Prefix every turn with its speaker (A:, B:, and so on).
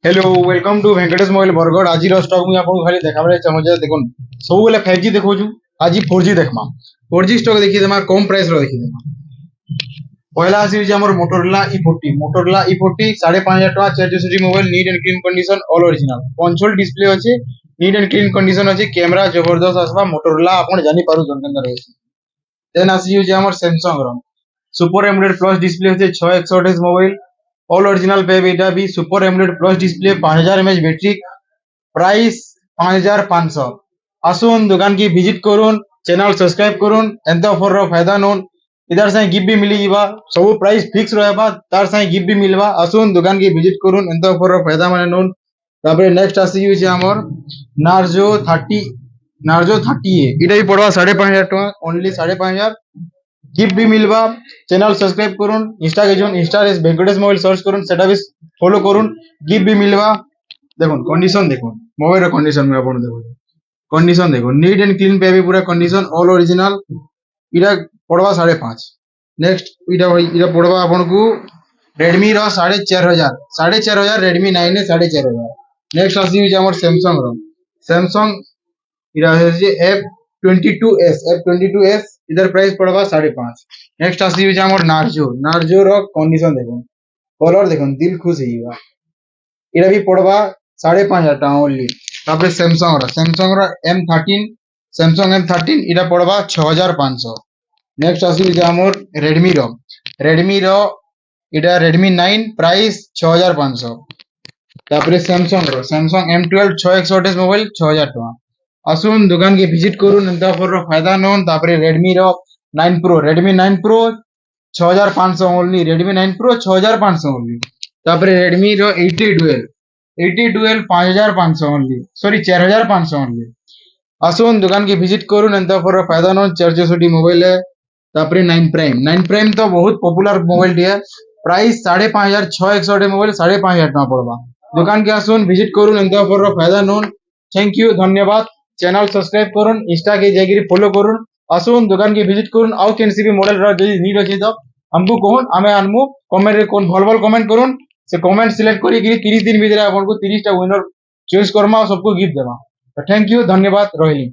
A: Hello welcome to Venkatesh mobile Bargarh. आज stock में आपको खाली देखाबे चाहूँ देखो सब बेले 5G देखो आज 4G देखमा 4G स्टॉक देखी देमा कम प्राइस रो देखी देमा। पहला आसी हमर मोटोरोला ई40 5,500 टका 4GB mobile neat and clean condition all original console display अछि नीट एंड क्लीन कंडीशन अछि कैमरा जबरदस्त आसबा मोटोरोला आपण जानि पारु जनकन रहै। देन आसी हमर सैमसंग रो सुपर एमोलेड प्लस डिस्प्ले अछि 6128 मोबाइल ऑल ओरिजिनल पे एटा भी super AMOLED plus display 5000 mAh battery price 5500। आसुन दुकान की विजिट करून चैनल सब्सक्राइब करून एंत ऑफर रो फायदा नोन इधर से गिफ्ट भी मिली जीवा सब प्राइस फिक्स रहबा तार से गिफ्ट भी मिलवा। आसुन दुकान की विजिट करून एंत ऑफर रो फायदा माने नोन। तापर नेक्स्ट आसी होय हमर नार्जो 30 इटा भी पड़वा 5,500 टका ओनली 5,500 गिफ्ट भी मिलवा। चैनल सब्सक्राइब करून इंस्टा के जोन इंस्टा रे वेंकटेश मोबाइल सर्च करून सेटा भी फॉलो करून गिफ्ट भी मिलवा। देखो कंडीशन देखो मोबाइल रो कंडीशन में अपन देखो कंडीशन देखो नीट एंड क्लीन पे भी पूरा कंडीशन ऑल ओरिजिनल इटा पड़वा 5,500। नेक्स्ट इटा पड़वा अपन को Redmi रो 4,500 Redmi 9 है 4,500। नेक्स्ट आसी हमर सैमसंग इधर है F22s इधर प्राइस पड़वा 5,500। नेक्स्ट आसी हमर नार्जो रो कंडीशन देखो कलर देखो दिल खुश होइबा इधर भी पड़वा 5,500 टका ओनली। तापर सैमसंग रो M13 इधर पड़वा 6,500। नेक्स्ट आसी हमर Redmi रो इधर Redmi 9 प्राइस 6,500। तापर सैमसंग M12 6128 मोबाइल 6,000 टका। आसुन दुकान के विजिट करून एंता ऑफर रो फायदा नोन। तापर Redmi 9 Pro 6,500 only Redmi 9 Pro 6,500 only. तापर Redmi रो 80 12 5,500 ओनली सॉरी 4,500 ओनली। आसुन दुकान की विजिट करून एंता ऑफर रो फायदा नोन 464 मोबाइल है। तापर 9 प्राइम तो बहुत पॉपुलर मोबाइल है प्राइस 5,500 661 मोबाइल 5,500 टका पड़वा। दुकान के आसुन विजिट करून एंता ऑफर रो फायदा नोन। थैंक यू धन्यवाद। चैनल सब्सक्राइब करून इंस्टा के जागिरी फॉलो करून आसुन दुकान की विजिट करून आउ केनसी भी मॉडल रो जदी नीड अछि तो हमको कहून आमे आनमु कमेंट रे कोन भल भल कमेंट करून से कमेंट सिलेक्ट करी कि 30 दिन भीतर आपन को 30 टा विनर चॉइस करमा और सबको गिफ्ट देमा। थैंक यू धन्यवाद रहिली।